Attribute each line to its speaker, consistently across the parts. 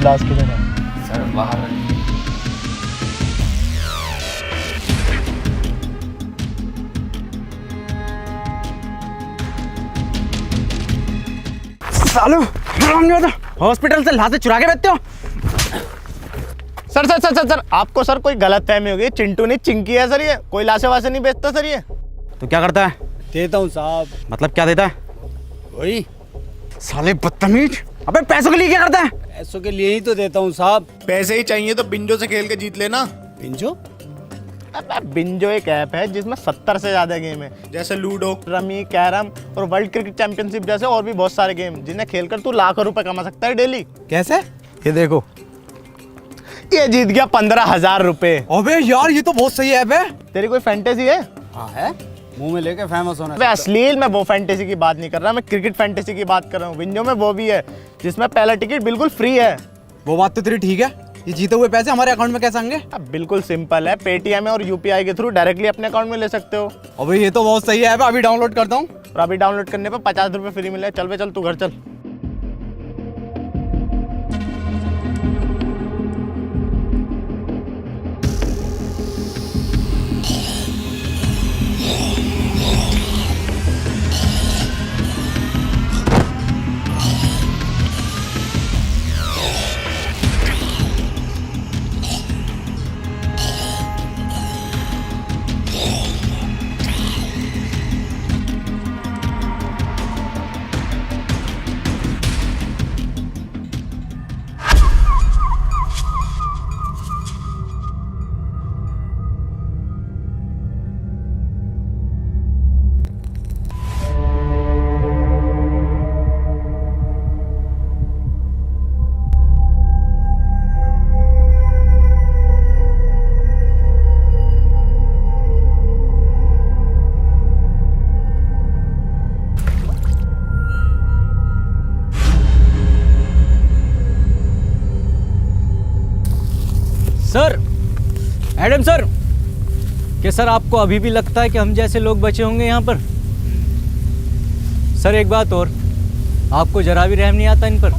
Speaker 1: Glass किधर है?
Speaker 2: Sir बाहर
Speaker 3: सालो हॉस्पिटल से लाशें चुरा के बेचते हो।
Speaker 1: Sir sir sir sir sir आपको सर कोई गलत फहमी होगी। चिंटू नहीं चिंकी है सर, ये कोई लाशें वाशें नहीं बेचता सर ये।
Speaker 3: तो क्या करता है?
Speaker 4: देता हूँ साहब।
Speaker 3: मतलब क्या देता है?
Speaker 4: वही
Speaker 3: साले बदतमीज। अबे पैसों के लिए क्या करता है?
Speaker 4: पैसों के लिए ही तो देता हूँ साहब।
Speaker 1: पैसे ही चाहिए तो बिंजो से खेल के जीत लेना।
Speaker 4: पिंजो?
Speaker 1: अबे बिंजो एक ऐप है जिसमें 70 से ज्यादा गेम है, जैसे लूडो, रमी, कैरम और वर्ल्ड क्रिकेट चैंपियनशिप जैसे और भी बहुत सारे गेम, जिन्हें खेलकर तू लाखों रुपए कमा सकता है डेली।
Speaker 3: कैसे?
Speaker 1: ये देखो, ये जीत गया 15,000 रुपए।
Speaker 3: अबे यार ये तो बहुत सही ऐप है।
Speaker 1: तेरी कोई फैंटेसी है?
Speaker 4: हाँ है, मुंह में लेके फेमस होना।
Speaker 1: अबे अश्लील मैं वो फैंटेसी की बात नहीं कर रहा, मैं क्रिकेट फैंटेसी की बात कर रहा हूँ। बिंजो में वो भी है जिसमें पहला टिकट बिल्कुल फ्री है।
Speaker 3: वो बात तो तेरी ठीक है। ये जीते हुए पैसे हमारे अकाउंट में कैसे आएंगे?
Speaker 1: अब बिल्कुल सिंपल है, पेटीएम और यूपीआई के थ्रू डायरेक्टली अपने अकाउंट में ले सकते हो।
Speaker 3: अबे ये तो बहुत सही ऐप है, अभी डाउनलोड करता हूँ।
Speaker 1: और अभी डाउनलोड करने पे 50 रुपए फ्री मिले। चल बे चल, तू घर चल।
Speaker 5: सर, एडम सर, क्या सर आपको अभी भी लगता है कि हम जैसे लोग बचे होंगे यहाँ पर? सर एक बात और, आपको जरा भी रहम नहीं आता इन पर?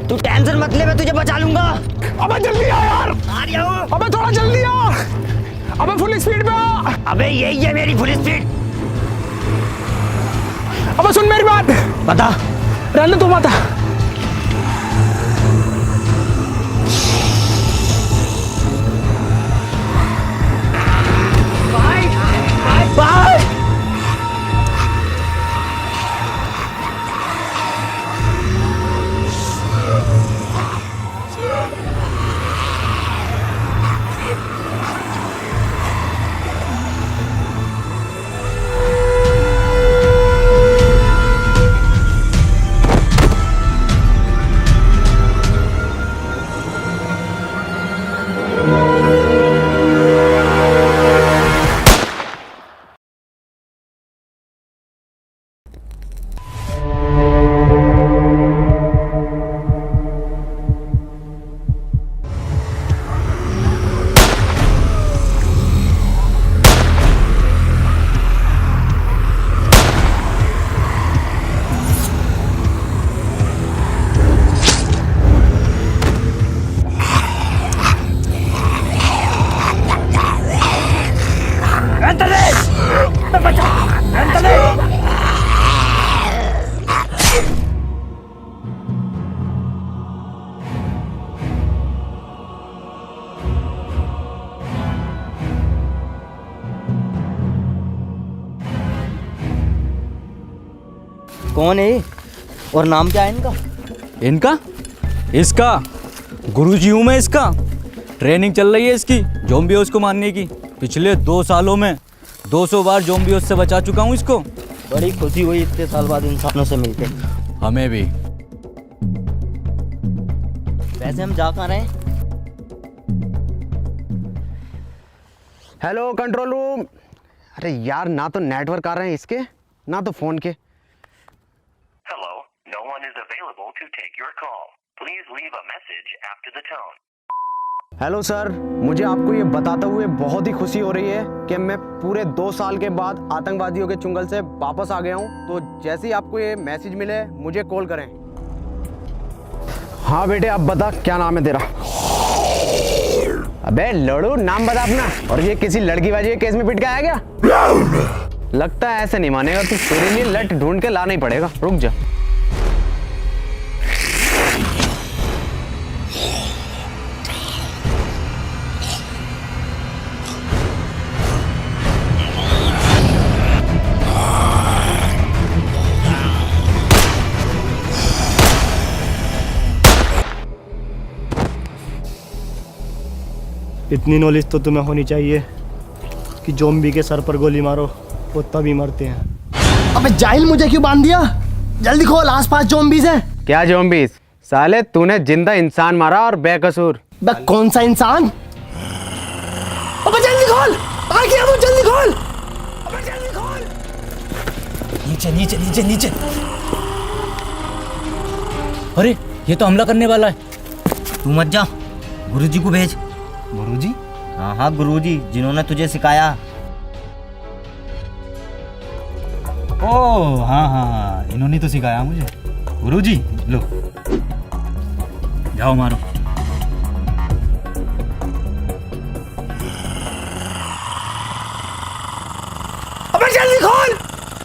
Speaker 6: तू टेंशन मत ले, मैं तुझे बचा लूंगा।
Speaker 1: अबे जल्दी आ यार।
Speaker 6: आ रहा हूँ।
Speaker 1: अबे थोड़ा जल्दी आ। अबे फुल स्पीड पे आ।
Speaker 6: अबे यही है मेरी फुल स्पीड।
Speaker 1: अबे सुन मेरी बात।
Speaker 6: बता।
Speaker 1: रहने तू बता। बाय।
Speaker 6: कौन है ये? और नाम क्या है इनका?
Speaker 5: इनका? इसका गुरुजी हूँ मैं इसका। ट्रेनिंग चल रही है इसकी ज़ॉम्बियोस को मारने की। पिछले 2 सालों में 200 बार ज़ॉम्बियोस से बचा चुका हूँ इसको।
Speaker 6: बड़ी खुशी हुई इतने साल बाद इंसानों से मिलके।
Speaker 5: हमें भी।
Speaker 6: वैसे हम जा कहाँ रहे हैं?
Speaker 3: Hello control room. अरे यार, ना तो नेटवर्क आ रहे हैं इसके, ना तो फोन के।
Speaker 7: Hello, no one is available to take your call. Please leave a message after the tone.
Speaker 3: Hello sir, मुझे आपको ये बताते हुए बहुत ही खुशी हो रही है कि मैं पूरे 2 साल के बाद आतंकवादियों के चुंगल से वापस आ गया हूँ। तो जैसे ही आपको ये मैसेज मिले मुझे कॉल करें। हाँ बेटे, अब बता क्या नाम है तेरा? अबे लड़ू, नाम बता अपना। और ये किसी लड़कीबाजी के केस में पिट के आया क्या? लगता है ऐसे नहीं मानेगा तू। तेरे लिए लट ढूंढ के लाना ही पड़ेगा। रुक जा।
Speaker 2: इतनी नॉलेज तो तुम्हें होनी चाहिए कि ज़ॉम्बी के सर पर गोली मारो वो तभी मरते हैं। अबे जाहिल, मुझे क्यों बांध दिया? जल्दी खोल, आसपास ज़ॉम्बीज़ हैं।
Speaker 3: क्या ज़ॉम्बीज़? साले तूने जिंदा इंसान मारा और बेकसूर।
Speaker 2: बे कौन सा इंसान? अबे जल्दी खोल, आ गया वो, जल्दी खोल। अबे जल्दी खोल।
Speaker 5: नीचे नीचे नीचे नीचे। अरे ये तो हमला करने वाला है।
Speaker 6: तू मत जा, गुरुजी को भेज।
Speaker 5: गुरुजी?
Speaker 6: हाँ हाँ, गुरुजी जिन्होंने तुझे सिखाया।
Speaker 5: ओह हाँ हाँ हाँ, इन्होंने तो सिखाया मुझे। गुरुजी लो, जाओ मारो।
Speaker 2: अबे जल्दी खोल।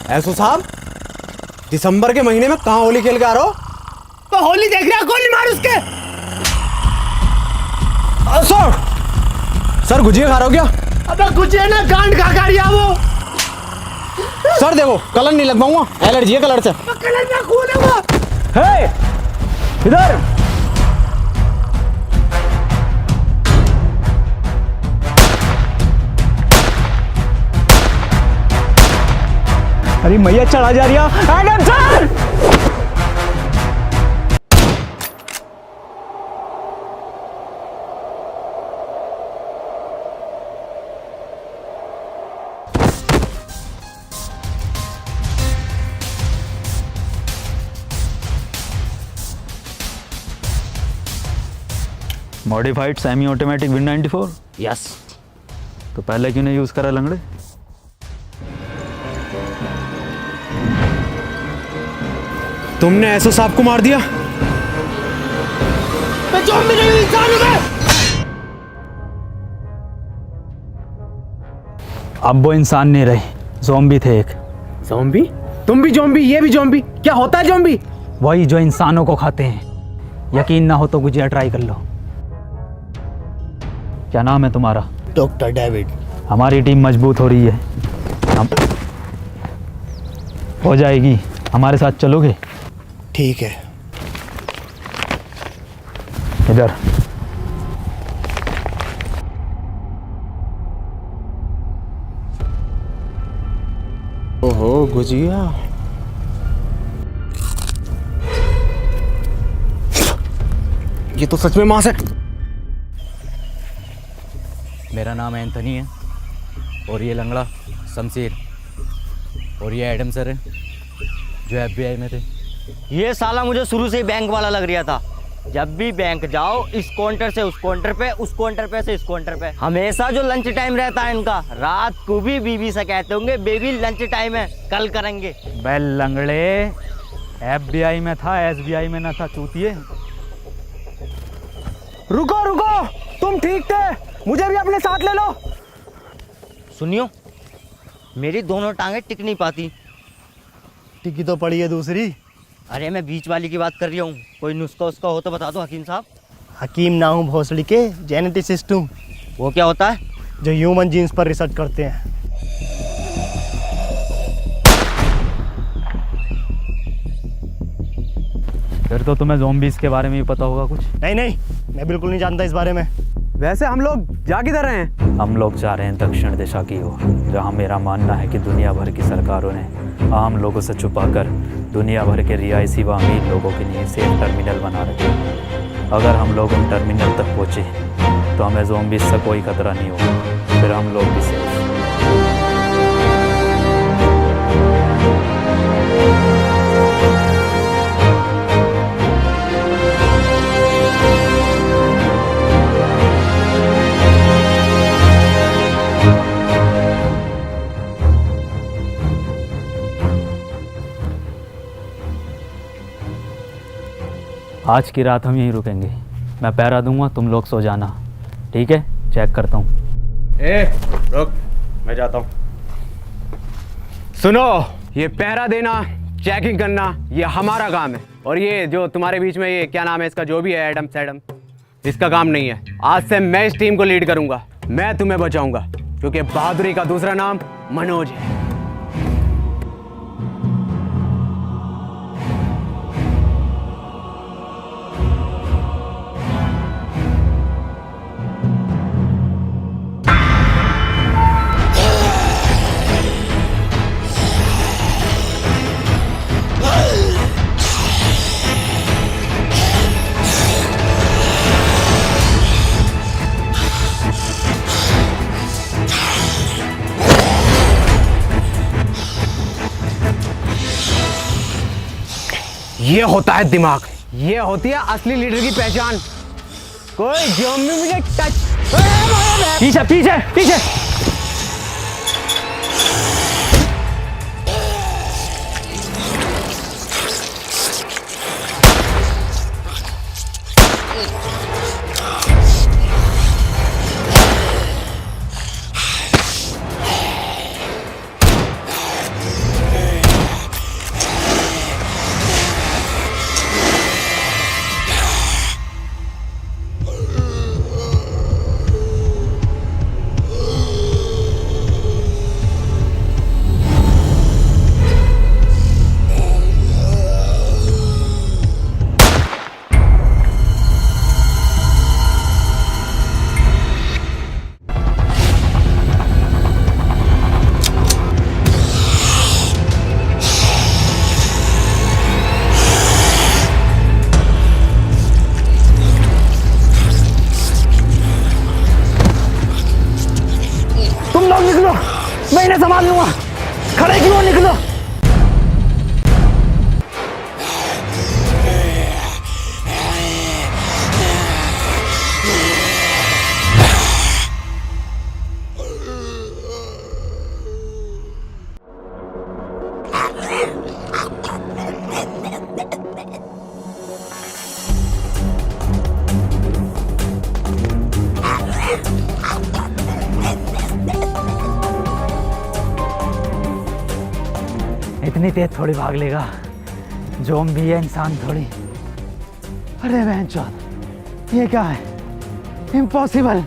Speaker 3: ऐसो साहब, दिसंबर के महीने में कहाँ होली खेल के आ रहे हो?
Speaker 2: तो होली देख रहा, गोली मार उसके।
Speaker 3: सर गुजिया खा रहे हो क्या?
Speaker 2: अबे गुजिया ना, गांड खा रही है वो।
Speaker 3: सर देखो, कलर नहीं लगवाऊंगा, एलर्जी है कलर से।
Speaker 2: कलर में खून है वो।
Speaker 3: हे, इधर।
Speaker 2: अरे मैया चढ़ा जा रही है। Adam sir!
Speaker 5: Modified semi automatic win 94।
Speaker 6: Yes.
Speaker 5: तो पहले क्यों नहीं यूज करा लंगड़े?
Speaker 3: तुमने ऐसो साहब को मार दिया?
Speaker 2: मैं ज़ॉम्बी नहीं हूं, इंसान हूं मैं।
Speaker 5: अब वो इंसान नहीं रहे, ज़ॉम्बी थे एक।
Speaker 3: ज़ॉम्बी? तुम भी ज़ॉम्बी, ये भी ज़ॉम्बी? क्या होता है ज़ॉम्बी?
Speaker 5: वही जो इंसानों को खाते हैं। यकीन ना हो तो गुजिया ट्राई कर लो। क्या नाम है तुम्हारा?
Speaker 2: Doctor David.
Speaker 5: हमारी टीम मजबूत हो रही है, हम हो जाएगी। हमारे साथ चलोगे?
Speaker 2: ठीक है।
Speaker 5: इधर।
Speaker 3: ओहो गुजिया। ये तो सच में मांस है।
Speaker 5: मेरा नाम एंथनी है और ये लंगड़ा शमशीर और ये एडम सर है जो FBI में थे।
Speaker 6: ये साला मुझे शुरू से ही बैंक वाला लग रहा था। जब भी बैंक जाओ, इस काउंटर से उस काउंटर पे, उस काउंटर पे से इस काउंटर पे, हमेशा जो लंच टाइम रहता है इनका, रात को भी बीवी से कहते होंगे बेबी लंच टाइम है, कल करेंगे।
Speaker 5: बे लंगड़े, FBI में था, SBI में ना था चूतिए।
Speaker 3: रुको रुको, तुम ठीक थे, मुझे भी अपने साथ ले लो।
Speaker 6: सुनियो, मेरी दोनों टांगे टिक नहीं पाती।
Speaker 2: टिकी तो पड़ी है दूसरी।
Speaker 6: अरे मैं बीच वाली की बात कर रही हूँ। कोई नुस्खा उसका हो तो बता दो हकीम साहब।
Speaker 2: हकीम ना हूँ, भोसड़ी के जेनेटिसिस्ट हूँ,
Speaker 6: वो क्या होता है?
Speaker 2: जो ह्यूमन जीन्स पर रिसर्च करते हैं।
Speaker 5: फिर तो तुम्हें ज़ॉम्बीज़ के बारे में भी पता होगा कुछ।
Speaker 2: नहीं नहीं, मैं बिल्कुल नहीं जानता इस बारे में।
Speaker 3: वैसे हम लोग जा किधर रहे हैं?
Speaker 5: हम लोग जा रहे हैं दक्षिण दिशा की ओर, जहाँ मेरा मानना है कि दुनिया भर की सरकारों ने आम लोगों से छुपाकर दुनिया भर के रिहायशी व अमीर लोगों के लिए सेफ टर्मिनल बना रखे हैं। अगर हम लोग उन टर्मिनल तक पहुँचे तो हमें ज़ॉम्बीज़ से कोई खतरा नहीं होगा, फिर हम लोग भी सेफ। आज की रात हम यहीं रुकेंगे। मैं पहरा दूंगा, तुम लोग सो जाना, ठीक है? चेक करता हूँ।
Speaker 3: रुक, मैं जाता हूँ। सुनो, ये पहरा देना, चेकिंग करना, ये हमारा काम है। और ये जो तुम्हारे बीच में ये क्या नाम है इसका, जो भी है एडम सैडम, इसका काम नहीं है। आज से मैं इस टीम को लीड करूंगा, मैं तुम्हें बचाऊंगा, क्योंकि बहादुरी का दूसरा नाम मनोज है। ये होता है दिमाग, ये होती है असली लीडर की पहचान। कोई ज़ॉम्बी मुझे टच,
Speaker 5: पीछे पीछे पीछे।
Speaker 6: मैं इन्हें संभाल लूंगा। खड़े क्यों निकलो।
Speaker 5: इतनी तेज थोड़ी भाग लेगा, ज़ॉम्बी है, इंसान थोड़ी। अरे बहनचोद, ये क्या है? इम्पॉसिबल।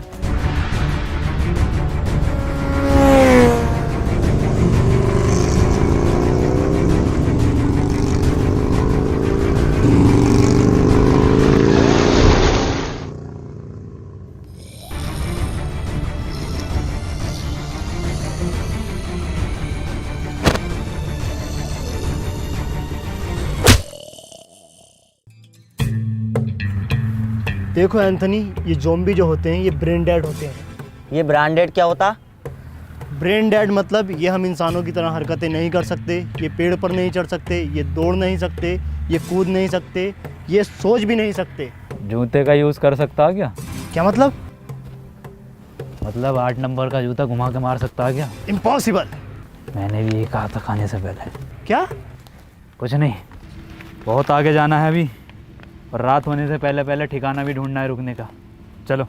Speaker 2: देखो एंथनी, ये ज़ॉम्बी जो होते हैं ये ब्रेन डेड होते हैं।
Speaker 6: ये ब्रांडेड क्या होता?
Speaker 2: ब्रेन डेड मतलब ये हम इंसानों की तरह हरकतें नहीं कर सकते, ये पेड़ पर नहीं चढ़ सकते, ये दौड़ नहीं सकते, ये कूद नहीं सकते, ये सोच भी नहीं सकते।
Speaker 5: जूते का यूज़ कर सकता क्या?
Speaker 2: क्या मतलब?
Speaker 5: मतलब 8 नंबर का जूता घुमा के मार सकता क्या?
Speaker 2: इम्पॉसिबल।
Speaker 5: मैंने भी ये कहा था खाने से पहले।
Speaker 2: क्या?
Speaker 5: कुछ नहीं, बहुत आगे जाना है अभी, और रात होने से पहले पहले ठिकाना भी ढूंढना है रुकने का। चलो।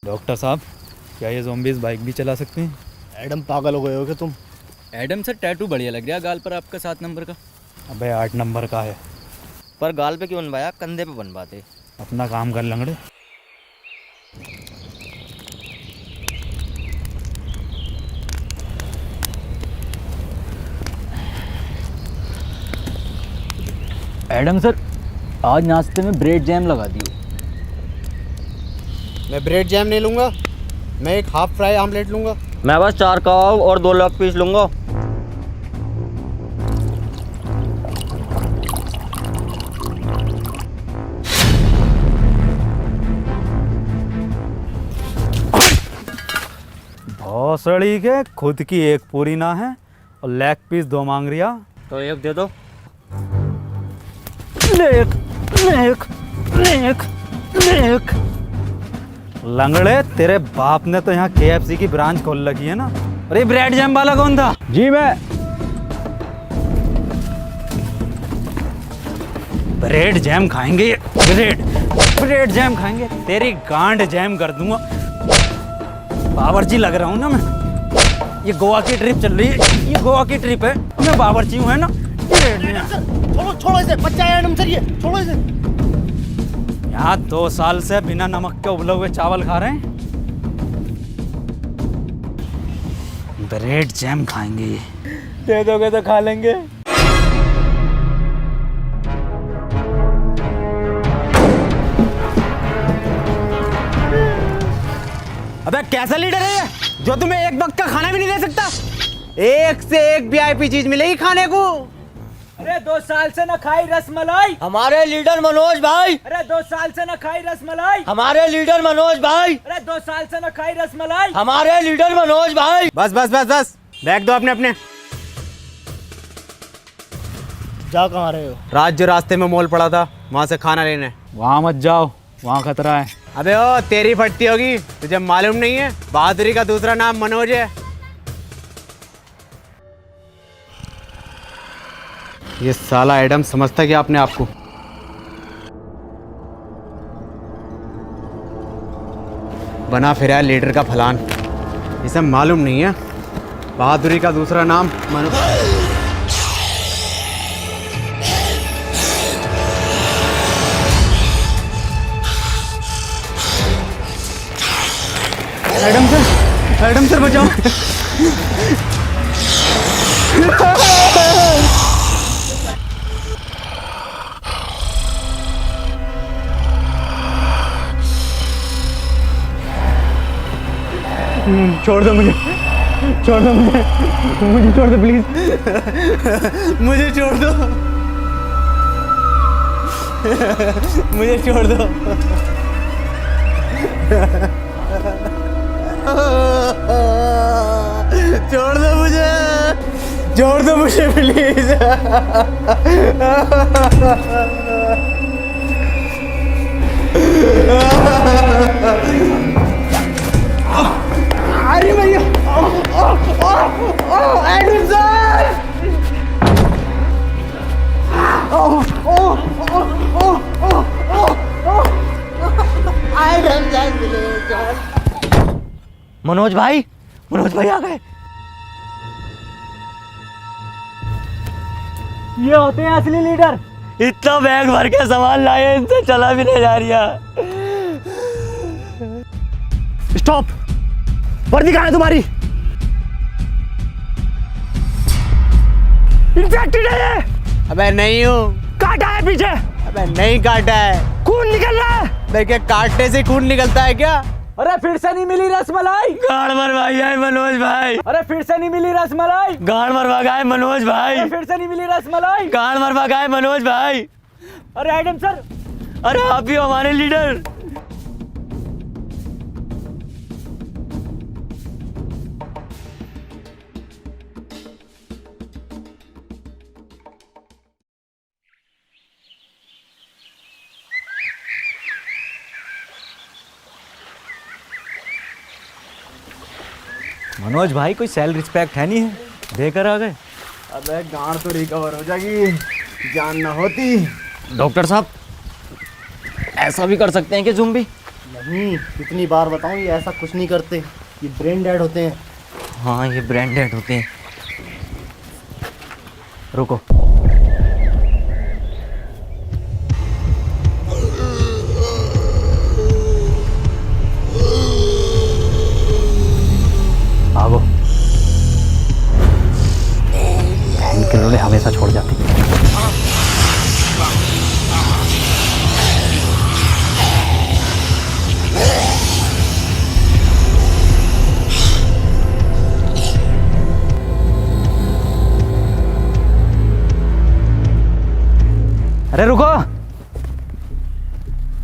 Speaker 5: डॉक्टर साहब, क्या ये ज़ॉम्बीज़ बाइक भी चला सकते हैं?
Speaker 2: एडम, पागल हो गए हो क्या तुम?
Speaker 8: एडम सर, टैटू बढ़िया लग रहा है गाल पर आपका 7 नंबर का।
Speaker 5: अबे 8 नंबर का है।
Speaker 6: पर गाल पे क्यों बनवाया, कंधे पे बनवाते।
Speaker 5: अपना काम कर लंगड़े।
Speaker 8: एडम सर, आज नाश्ते में ब्रेड जैम लगा दिए।
Speaker 3: मैं ब्रेड जैम नहीं लूँगा, मैं एक हाफ फ्राई आमलेट लूँगा।
Speaker 6: मैं बस 4 कबाब और 2 लेग पीस लूंगा।
Speaker 5: भौसड़ी के खुद की एक पूरी ना है और लेग पीस 2 मांग रिया।
Speaker 6: तो एक दे दो।
Speaker 5: Lake lake lake lake. लंगड़े, तेरे बाप ने तो यहाँ KFC की ब्रांच खोल रखी है ना। अरे ब्रेड जैम वाला कौन था?
Speaker 3: जी मैं।
Speaker 5: ब्रेड जैम खाएंगे, ब्रेड जैम खाएंगे, तेरी गांड जैम कर दूंगा। बावर्ची लग रहा हूँ ना मैं। ये गोवा की ट्रिप चल रही है, ये गोवा की ट्रिप है, मैं बावर्ची हूँ, है ना।
Speaker 2: छोड़ो इसे, बच्चा है एडम सर ये, छोड़ो इसे।
Speaker 5: यहाँ 2 साल से बिना नमक के उबले हुए चावल खा रहे हैं। ब्रेड जैम खाएंगे,
Speaker 2: दे दोगे तो खा लेंगे।
Speaker 3: अबे कैसा लीडर है ये, जो तुम्हें एक वक्त का खाना भी नहीं दे सकता? एक से एक वीआईपी चीज मिलेगी खाने को।
Speaker 2: अरे 2 साल से न खाई रसमलाई।
Speaker 6: हमारे लीडर मनोज भाई।
Speaker 2: अरे 2 साल से न खाई रसमलाई।
Speaker 6: हमारे लीडर मनोज भाई।
Speaker 2: अरे 2 साल से न खाई रसमलाई।
Speaker 6: हमारे लीडर मनोज भाई।
Speaker 3: बस बस बस बस, बैग दो अपने अपने।
Speaker 2: जा कहाँ रहे हो?
Speaker 3: रात जो रास्ते में मॉल पड़ा था, वहां से खाना लेने।
Speaker 5: वहाँ मत जाओ, वहाँ खतरा है।
Speaker 3: अबे ओ तेरी फटती होगी, तुझे मालूम नहीं है बहादुरी का दूसरा नाम मनोज है। ये साला एडम समझता क्या अपने आप को? बना फिर है लीडर का फलान, इसे मालूम नहीं है बहादुरी का दूसरा नाम मनोज। एडम सर बचाओ। छोड़ दो मुझे, छोड़ दो मुझे, मुझे छोड़ दो प्लीज, मुझे छोड़ दो, मुझे छोड़ दो। छोड़ दो मुझे, छोड़ दो मुझे प्लीज। अरे भैया, एडम सर,
Speaker 6: मनोज भाई, मनोज भाई आ गए।
Speaker 2: ये होते हैं असली लीडर।
Speaker 6: इतना बैग भर के सामान लाए, इनसे चला भी नहीं जा रहा।
Speaker 2: स्टॉप, वर्दी कहाँ है तुम्हारी? इन्फेक्टेड है ये।
Speaker 3: अबे नहीं हूँ।
Speaker 2: काटा है पीछे।
Speaker 3: अबे नहीं काटा है।
Speaker 2: खून निकल रहा है।
Speaker 3: देखिए काटने से खून निकलता है क्या?
Speaker 2: अरे फिर से नहीं मिली रसमलाई।
Speaker 6: गाड़ मरवाई है मनोज भाई।
Speaker 2: अरे फिर से नहीं मिली रसमलाई।
Speaker 6: गाड़ मरवा गए मनोज भाई।
Speaker 2: अरे फिर से नहीं मिली रसमलाई।
Speaker 6: गाड़ मरवा गए मनोज भाई।
Speaker 2: अरे एडम सर,
Speaker 6: अरे आप भी हमारे लीडर।
Speaker 8: मनोज भाई कोई सेल रिस्पेक्ट है नहीं है, देकर आ गए।
Speaker 1: अबे गांड तो रिकवर हो जाएगी, जान ना होती।
Speaker 6: डॉक्टर साहब, ऐसा भी कर सकते हैं कि ज़ुम्बी?
Speaker 2: नहीं, कितनी बार बताऊं, ये ऐसा कुछ नहीं करते, ये ब्रेन डेड होते हैं।
Speaker 6: हाँ, ये ब्रेन डेड होते हैं। रुको,
Speaker 5: भागो, किलोड़े हमेशा छोड़ जाती है। अरे रुको,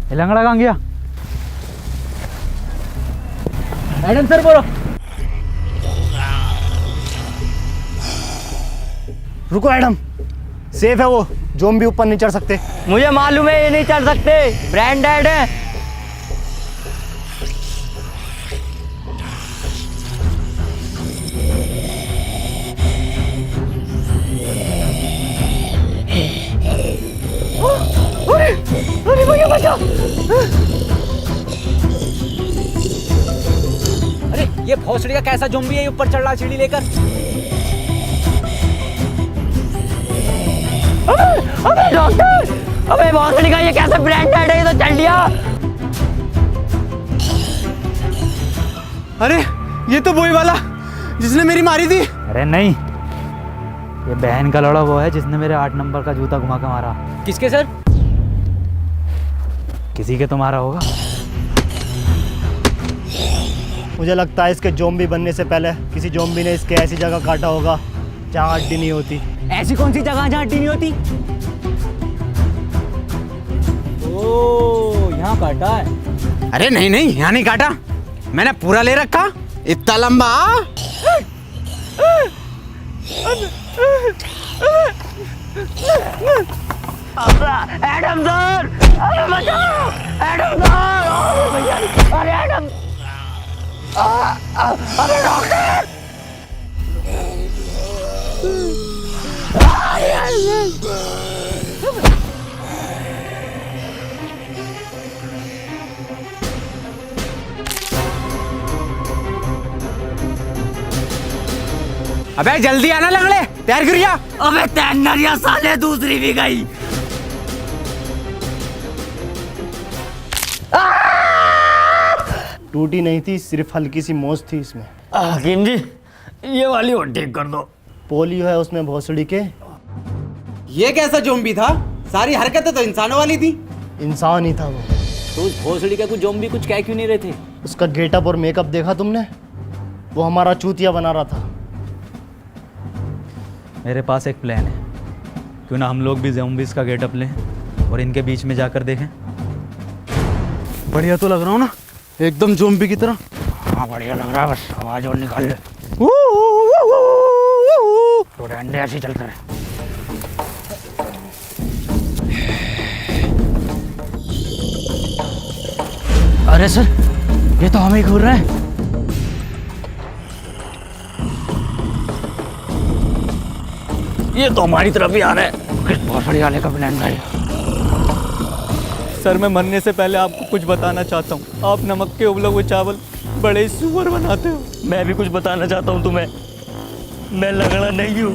Speaker 5: ये लंगड़ा कहाँ गया?
Speaker 2: एडम सर बोलो। रुको एडम, सेफ है वो, ज़ॉम्बी ऊपर नहीं चढ़ सकते।
Speaker 6: मुझे मालूम है ये नहीं चढ़ सकते, ब्रेन डेड है।
Speaker 8: ये भोसड़ी का कैसा ज़ॉम्बी है ये ऊपर चढ़ रहा सीढ़ी लेकर?
Speaker 6: अबे डॉक्टर, अबे भोसड़ी का ये कैसे ब्रांडेड है, ये तो चल दिया।
Speaker 3: अरे ये तो वही वाला जिसने मेरी मारी थी।
Speaker 5: अरे नहीं, ये बहन का लड़ा वो है जिसने मेरे 8 नंबर का जूता घुमा के मारा।
Speaker 8: किसके सर?
Speaker 5: किसी के तो मारा होगा।
Speaker 2: मुझे लगता है इसके ज़ॉम्बी बनने से पहले किसी ज़ॉम्बी ने इसके ऐसी जगह काटा होगा जहाँ हड्डी नहीं होती।
Speaker 8: ऐसी कौन सी जगह जहाँ हड्डी नहीं होती? ओह, यहाँ काटा है।
Speaker 3: अरे नहीं नहीं, यहाँ नहीं काटा, मैंने पूरा ले रखा, इतना लंबा।
Speaker 6: एडम सर, अरे बचाओ, एडम सर, अरे एडम, अरे डॉक्टर।
Speaker 3: अबे जल्दी आना लंगड़े, तैयार करिया।
Speaker 6: अबे तैयारियां साले दूसरी भी गई।
Speaker 2: टूटी नहीं थी, सिर्फ हल्की सी मोच थी इसमें।
Speaker 6: हकीम जी, ये वाली और ठीक कर दो।
Speaker 2: पोलियो है उसमें भोसड़ी के।
Speaker 3: ये कैसा ज़ॉम्बी था? सारी हरकतें तो इंसानों वाली थी।
Speaker 2: इंसान ही था वो।
Speaker 8: तो उस भोसड़ी का कुछ ज़ॉम्बी कुछ कह क्यों नहीं रहे थे?
Speaker 2: उसका गेटअप और मेकअप देखा तुमने? वो हमारा चूतिया बना रहा था।
Speaker 5: मेरे पास एक प्लान है, क्यों ना हम लोग भी ज़ॉम्बीज़ का गेटअप लें और इनके बीच में जाकर देखें।
Speaker 3: बढ़िया तो लग रहा हूँ ना, एकदम ज़ॉम्बी की तरह।
Speaker 6: हाँ बढ़िया लग रहा है, बस आवाज और निकाल ले। थोड़े अंडे ऐसे चलते रहे।
Speaker 8: अरे सर, ये तो हमें ही घूर रहे हैं।
Speaker 6: ये तो हमारी तरफ ही आ रहा है। किस भोसड़ी वाले का प्लान था ये?
Speaker 8: सर मैं मरने से पहले आपको कुछ बताना चाहता हूँ। आप नमक के उबले हुए चावल बड़े ही सुअर बनाते हो।
Speaker 6: मैं भी कुछ बताना चाहता हूँ तुम्हें। मैं लंगड़ा नहीं हूँ,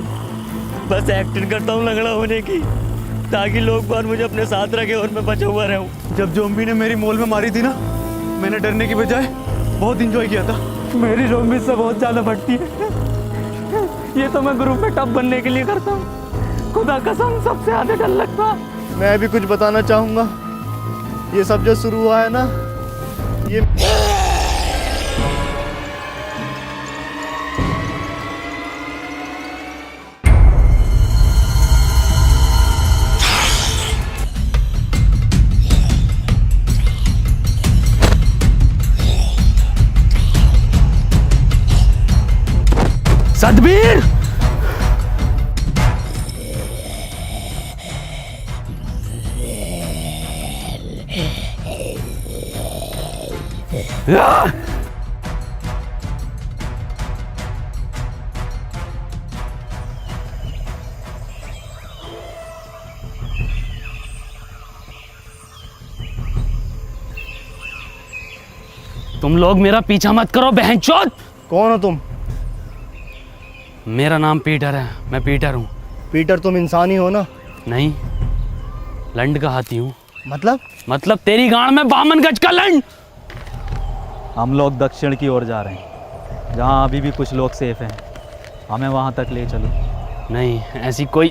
Speaker 6: बस एक्टिंग करता हूँ लंगड़ा होने की, ताकि लोग बार मुझे अपने साथ रखे और मैं बचा हुआ रहूँ।
Speaker 3: जब ज़ॉम्बी ने मेरी मोल में मारी थी ना, मैंने डरने की बजाय बहुत इंजॉय किया था।
Speaker 8: मेरी ज़ॉम्बी से बहुत ज़्यादा बढ़ती है। ये तो मैं ग्रुप में टॉप बनने के लिए करता हूँ। खुदा कसम सबसे ज़्यादा डर लगता।
Speaker 2: मैं भी कुछ बताना चाहूँगा। ये सब जो शुरू हुआ है ना, ये
Speaker 8: सतबीर, तुम लोग मेरा पीछा मत करो बहनचोद।
Speaker 2: कौन हो तुम?
Speaker 8: मेरा नाम पीटर है, मैं पीटर हूँ।
Speaker 2: पीटर तुम इंसान ही हो ना?
Speaker 8: नहीं, लंड का हाथी हूँ।
Speaker 2: मतलब
Speaker 8: तेरी गांड में 52 गज का लंड।
Speaker 5: हम लोग दक्षिण की ओर जा रहे हैं, जहाँ अभी भी कुछ लोग सेफ हैं। हमें वहाँ तक ले चलो।
Speaker 8: नहीं, ऐसी कोई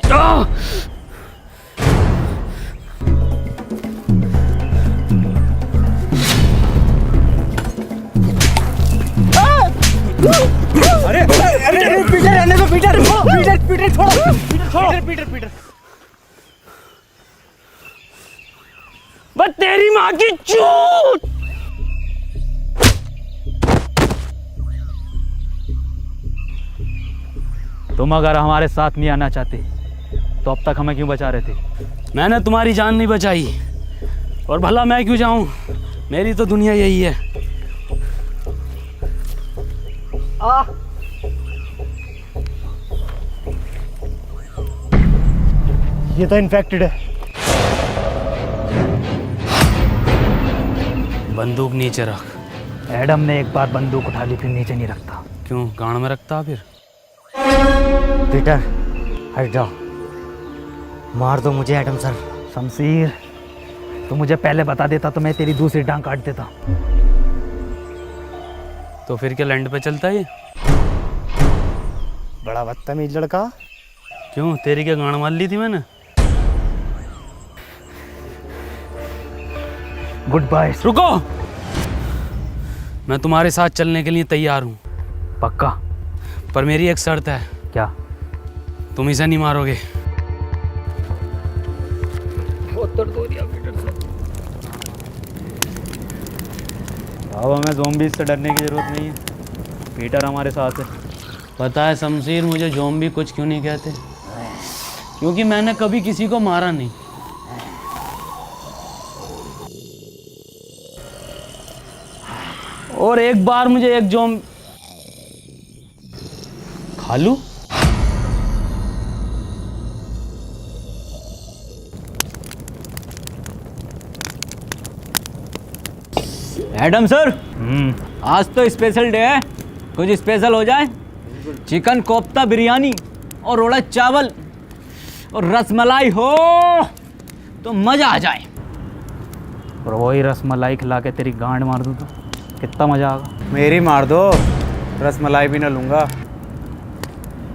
Speaker 3: अरे पीटर रहने दो, पीटर छोड़ो। पीटर
Speaker 8: बस तेरी माँ की चूत।
Speaker 5: तुम अगर हमारे साथ नहीं आना चाहते तो अब तक हमें क्यों बचा रहे थे?
Speaker 8: मैंने तुम्हारी जान नहीं बचाई, और भला मैं क्यों जाऊं? मेरी तो दुनिया यही है।
Speaker 2: ये तो इन्फेक्टेड है।
Speaker 8: बंदूक नीचे रख। एडम ने एक बार बंदूक उठा ली फिर नीचे नहीं रखता।
Speaker 9: क्यों गाड़ में रखता फिर?
Speaker 6: पीटर हट जाओ, मार दो मुझे एडम सर।
Speaker 8: शमशीर तो मुझे पहले बता देता तो मैं तेरी दूसरी टांग काट देता।
Speaker 9: तो फिर क्या लैंड पे चलता है ये?
Speaker 2: बड़ा बदतमीज लड़का।
Speaker 9: क्यों तेरी क्या गाड़ मार ली थी मैंने?
Speaker 8: Goodbye.
Speaker 9: रुको, मैं तुम्हारे साथ चलने के लिए तैयार हूँ,
Speaker 8: पक्का?
Speaker 9: पर मेरी एक शर्त है।
Speaker 8: क्या?
Speaker 9: तुम इसे नहीं मारोगे।
Speaker 5: अब हमें ज़ॉम्बीज़ से डरने की ज़रूरत नहीं है, पीटर हमारे साथ है।
Speaker 9: पता है शमशीर, मुझे ज़ॉम्बी कुछ क्यों नहीं कहते? क्योंकि मैंने कभी किसी को मारा नहीं। और एक बार मुझे एक खालू
Speaker 3: एडम सर, आज तो स्पेशल डे है, कुछ स्पेशल हो जाए। चिकन कोफ्ता बिरयानी और रोड़ा चावल और रसमलाई हो तो मज़ा आ जाए।
Speaker 5: और वही रसमलाई खिला के तेरी गांड मार दूँ तो कितना मज़ा आएगा।
Speaker 3: मेरी मार दो, रसमलाई भी ना लूँगा।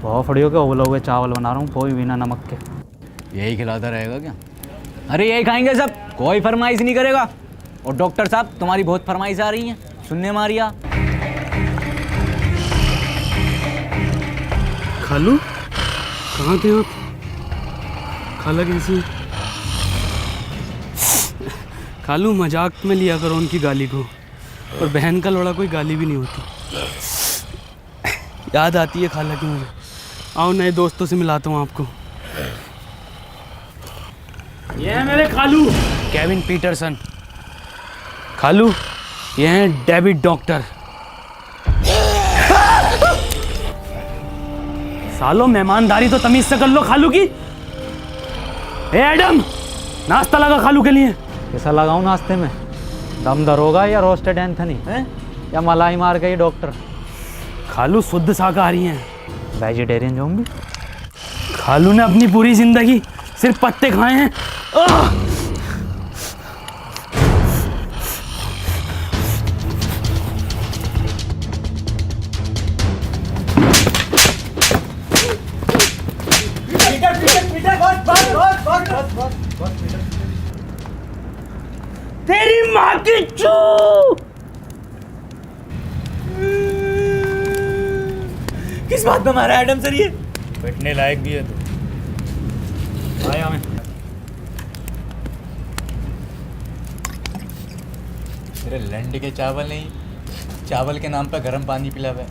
Speaker 5: बहुत फड़ियों के उबले हुए चावल बना रहा हूँ, कोई बिना नमक के।
Speaker 3: यही खिलाता रहेगा क्या? अरे यही खाएंगे सब, कोई फरमाइश नहीं करेगा। और डॉक्टर साहब, तुम्हारी बहुत फरमाइश आ रही है, सुनने मारिया।
Speaker 9: खालू कहाँ थे आप? खाला कैसी है? खालू मजाक में लिया करो उनकी गाली को, और बहन का लोड़ा कोई गाली भी नहीं होती। याद आती है खाला की मुझे। आओ नए दोस्तों से मिलाता हूँ आपको। ये है मेरे खालू केविन पीटरसन। खालू ये हैं डेविड डॉक्टर। सालो मेहमानदारी तो तमीज से कर लो खालू की। ए एडम, नाश्ता लगा खालू के लिए।
Speaker 5: कैसा लगाऊँ नाश्ते में? दम दरोगा या रोस्टेड एंथनी है, या मलाई मार के ही डॉक्टर?
Speaker 9: खालू शुद्ध शाकाहारी हैं।
Speaker 5: Vegetarian zombie.
Speaker 9: खालू ने अपनी पूरी जिंदगी सिर्फ पत्ते खाए हैं। तेरी माँ की चू। किस बात में मारा एडम सर ये?
Speaker 5: बैठने लायक भी है तो आया मैं।
Speaker 10: तेरे लंड के चावल नहीं, चावल के नाम पर गर्म पानी पिलावे।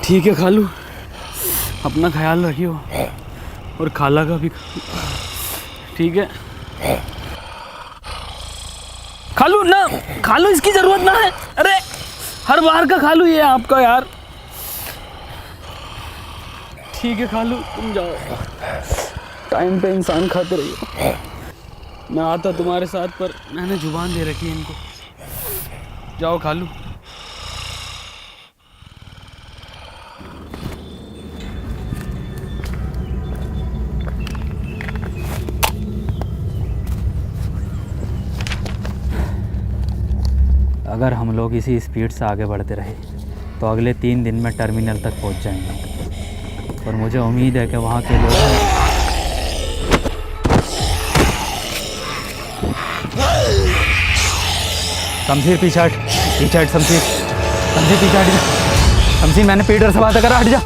Speaker 9: ठीक है खालू, अपना ख्याल रखियो, और खाला का भी। ठीक है खालू ना, खालू इसकी जरूरत ना है। अरे हर बार का खालू ये आपका यार। ठीक है खालू, तुम जाओ, टाइम पे इंसान खाते रहिए। मैं आता तुम्हारे साथ, पर मैंने जुबान दे रखी है इनको। जाओ खालू।
Speaker 5: अगर हम लोग इसी स्पीड से आगे बढ़ते रहे तो अगले 3 दिन में टर्मिनल तक पहुंच जाएंगे। और मुझे उम्मीद है कि वहाँ के लोग शमशीर पीछे हट, शमशीर पीछे हट जा। शमशीर मैंने पीटर से बात करा, हट जा।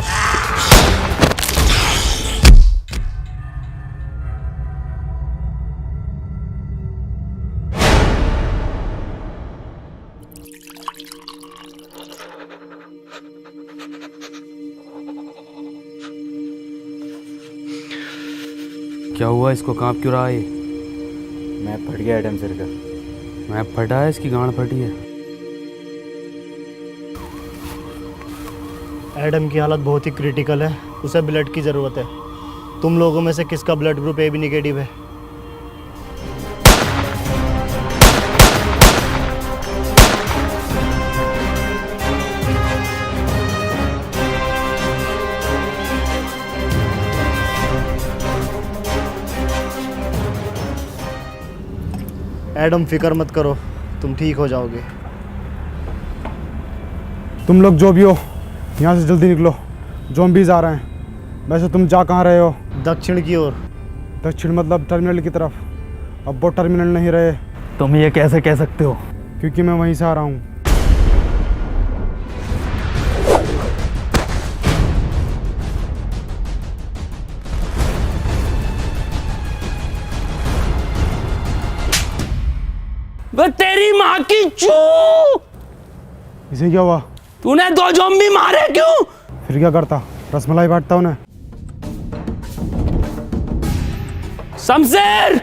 Speaker 9: क्या हुआ, इसको कांप क्यों रहा है?
Speaker 10: मैं फट गया एडम सर का।
Speaker 9: मैं फटा है, इसकी गांड फटी है।
Speaker 2: एडम की हालत बहुत ही क्रिटिकल है, उसे ब्लड की ज़रूरत है। तुम लोगों में से किसका ब्लड ग्रुप AB नेगेटिव है? एडम, फिक्र मत करो, तुम ठीक हो जाओगे।
Speaker 11: तुम लोग जो भी हो यहाँ से जल्दी निकलो, ज़ॉम्बीज़ आ रहे हैं। वैसे तुम जा कहाँ रहे हो?
Speaker 2: दक्षिण की ओर।
Speaker 11: दक्षिण मतलब टर्मिनल की तरफ। अब वो टर्मिनल नहीं रहे।
Speaker 8: तुम ये कैसे कह सकते हो?
Speaker 11: क्योंकि मैं वहीं से आ रहा हूँ।
Speaker 8: वो तेरी माँ की चू!
Speaker 11: इसे क्या हुआ?
Speaker 8: तूने 2 ज़ॉम्बी मारे क्यों?
Speaker 11: फिर क्या करता? रसमलाई बांटता उन्हें।
Speaker 8: शमशेर!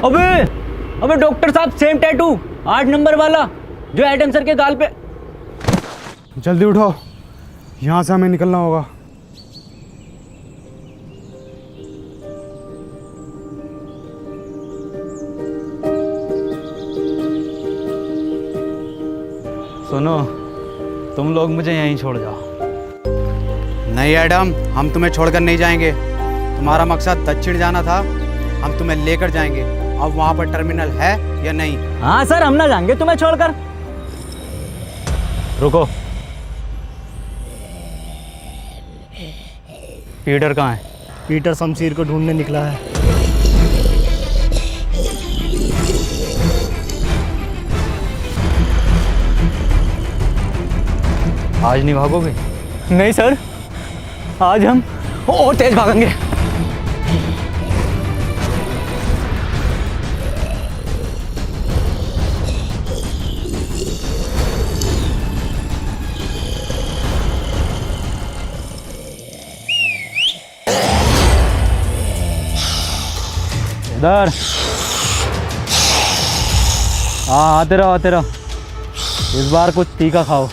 Speaker 8: अबे डॉक्टर साहब, सेम टैटू 8 नंबर वाला जो एडम सर के गाल पे।
Speaker 11: जल्दी उठो, यहाँ से हमें निकलना होगा।
Speaker 10: सुनो, तुम लोग मुझे यहीं छोड़ जाओ।
Speaker 3: नहीं एडम, हम तुम्हें छोड़कर नहीं जाएंगे। तुम्हारा मकसद दक्षिण जाना था, हम तुम्हें लेकर जाएंगे। अब वहाँ पर टर्मिनल है या नहीं?
Speaker 8: हाँ सर, हम ना जाएंगे तुम्हें छोड़कर।
Speaker 10: रुको, पीटर कहाँ है?
Speaker 2: पीटर शमशीर को ढूंढने निकला है।
Speaker 10: आज नहीं भागोगे?
Speaker 8: नहीं सर, आज हम और तेज भागेंगे।
Speaker 10: इधर हाँ, आते रहो आते रहो। इस बार कुछ तीखा खाओ।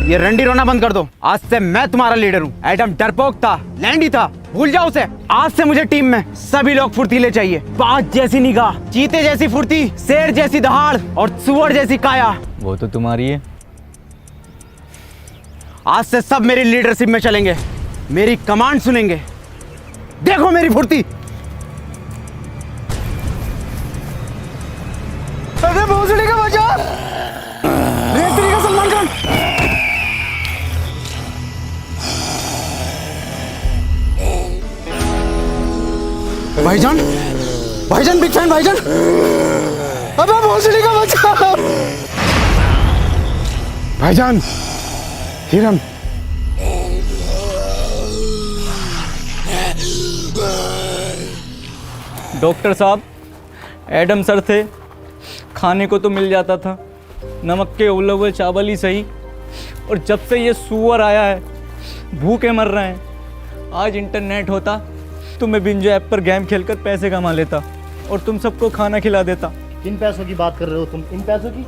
Speaker 3: ये रंडी रोना बंद कर दो। आज से मैं तुम्हारा लीडर हूँ। एडम डरपोक था, लैंडी था, भूल जाओ उसे। आज से मुझे टीम में सभी लोग फुर्तीले चाहिए। बाज जैसी निगाह, चीते जैसी फुर्ती, शेर जैसी दहाड़ और सुअर जैसी काया।
Speaker 10: वो तो तुम्हारी है।
Speaker 3: आज से सब मेरी लीडरशिप में चलेंगे, मेरी कमांड सुनेंगे। देखो मेरी फुर्ती।
Speaker 2: अरे भोसड़ी का बचा! रेतरी का सलमान खान!
Speaker 3: भाईजान, भाईजान, बिग फैन भाईजान।
Speaker 2: अबे भोसड़ी का बचा!
Speaker 11: भाईजान, हिरन।
Speaker 8: डॉक्टर साहब, एडम सर थे, खाने को तो मिल जाता था, नमक के उबले हुए चावल ही सही। और जब से ये सुअर आया है, भूखे मर रहे हैं। आज इंटरनेट होता तो मैं बिंजो ऐप पर गेम खेलकर पैसे कमा लेता और तुम सबको खाना खिला देता।
Speaker 2: किन पैसों की बात कर रहे हो तुम? इन पैसों की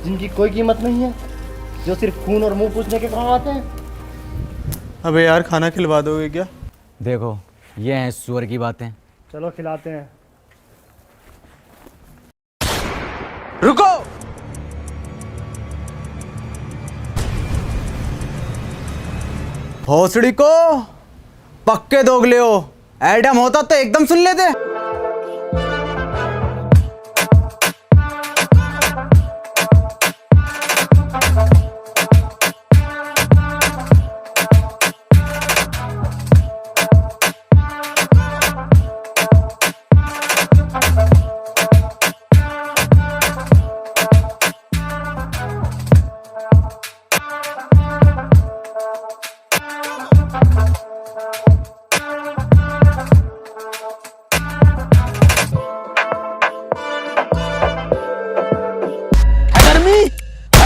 Speaker 2: जिनकी कोई कीमत नहीं है, जो सिर्फ खून और मुंह पूछने के काम आते हैं।
Speaker 1: अबे यार, खाना खिलवा दोगे क्या?
Speaker 10: देखो, ये हैं सुअर की बातें।
Speaker 2: चलो खिलाते हैं।
Speaker 3: रुको, भोसड़ी को पक्के दोगले हो। एडम होता तो एकदम सुन लेते।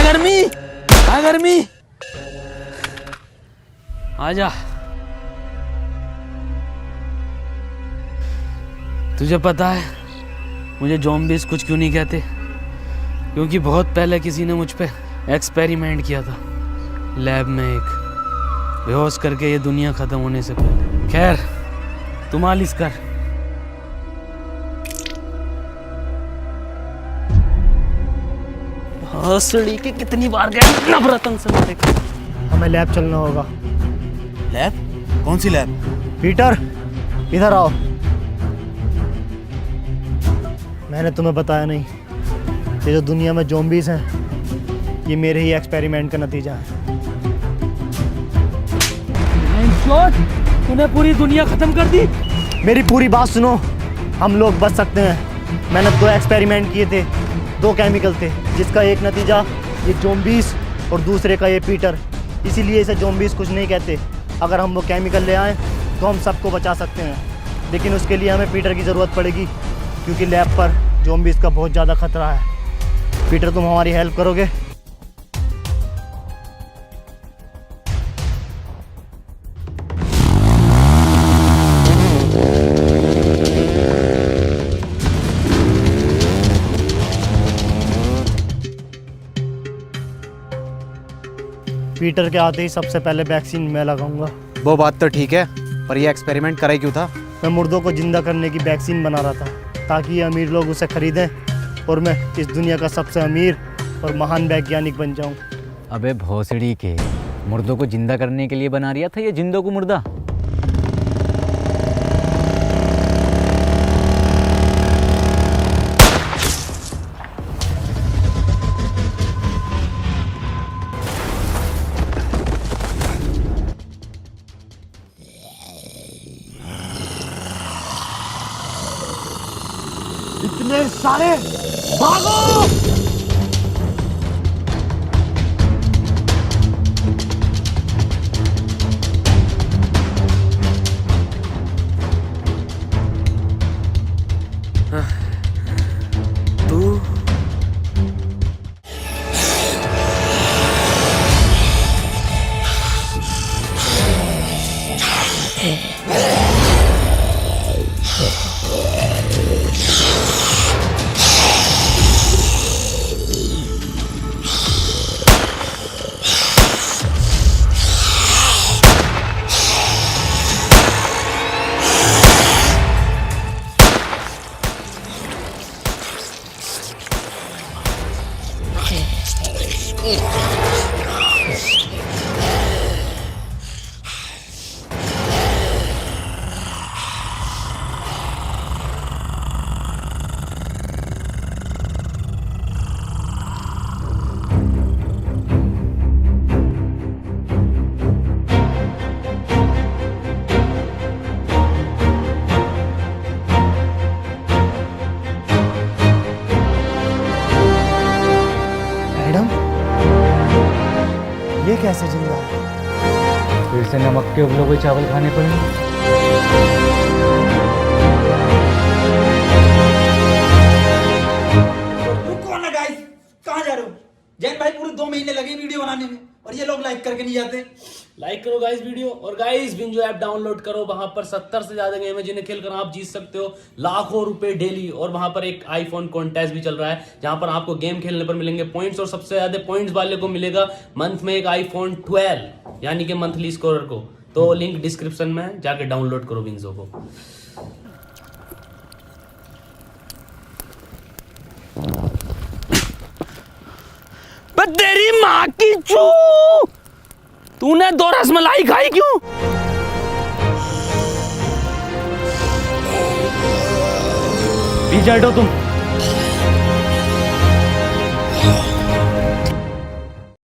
Speaker 9: गर्मी आजा। तुझे पता है मुझे ज़ॉम्बीज़ कुछ क्यों नहीं कहते? क्योंकि बहुत पहले किसी ने मुझ पे एक्सपेरिमेंट किया था लैब में, एक बेहोश करके ये दुनिया ख़त्म होने से पहले। खैर तू मालिश कर। हंसड़ी के कितनी बार गए नवरत्न से मारे।
Speaker 2: हमें लैब चलना होगा।
Speaker 1: लैब? कौन सी लैब?
Speaker 2: पीटर इधर आओ। मैंने तुम्हें बताया नहीं, ये जो दुनिया में ज़ॉम्बीज़ हैं ये मेरे ही एक्सपेरिमेंट का नतीजा है।
Speaker 9: तूने पूरी दुनिया खत्म कर दी।
Speaker 2: मेरी पूरी बात सुनो, हम लोग बच सकते हैं। मैंने 2 एक्सपेरिमेंट किए थे, 2 केमिकल थे, जिसका एक नतीजा ये ज़ॉम्बीज़ और दूसरे का ये पीटर। इसीलिए इसे ज़ॉम्बीज़ कुछ नहीं कहते। अगर हम वो केमिकल ले आएँ तो हम सबको बचा सकते हैं, लेकिन उसके लिए हमें पीटर की ज़रूरत पड़ेगी, क्योंकि लैब पर ज़ॉम्बीज़ का बहुत ज़्यादा खतरा है। पीटर तुम हमारी हेल्प करोगे? पीटर के आते ही सबसे पहले वैक्सीन मैं लगाऊंगा।
Speaker 3: वो बात तो ठीक है, पर ये एक्सपेरिमेंट करे क्यों था?
Speaker 2: मैं मुर्दों को जिंदा करने की वैक्सीन बना रहा था, ताकि ये अमीर लोग उसे खरीदें और मैं इस दुनिया का सबसे अमीर और महान वैज्ञानिक बन जाऊं।
Speaker 5: अबे भोसड़ी के, मुर्दों को जिंदा करने के लिए बना रिया था या जिंदों को मुर्दा?
Speaker 2: इतने सारे भागो!
Speaker 9: तू
Speaker 2: ये कैसे जिंदा है?
Speaker 5: फिर से नमक के उबले हुए चावल खाने पड़ेंगे।
Speaker 10: रुको ना गाइस, कहाँ जा रहे हो? जैन भाई पूरे 2 महीने लगे वीडियो बनाने में और ये लोग लाइक करके नहीं जाते।
Speaker 9: लाइक करो गाइस वीडियो, और गाइस बिंजो ऐप डाउनलोड करो। वहां पर 70 से ज्यादा गेम है जिन्हें खेलकर आप जीत सकते हो लाखों रुपए डेली। और वहां पर एक आईफोन कॉन्टेस्ट भी चल रहा है, जहां पर आपको गेम खेलने पर मिलेंगे पॉइंट्स, और सबसे ज्यादा पॉइंट्स वाले को मिलेगा मंथ में एक आईफोन 12, यानी कि मंथली स्कोरर को। तो लिंक डिस्क्रिप्शन में जाके डाउनलोड करो बिंजो को। तेरी माँ की चू, तूने 2 रसमलाई खाई क्यों?
Speaker 2: पीछे हटो तुम।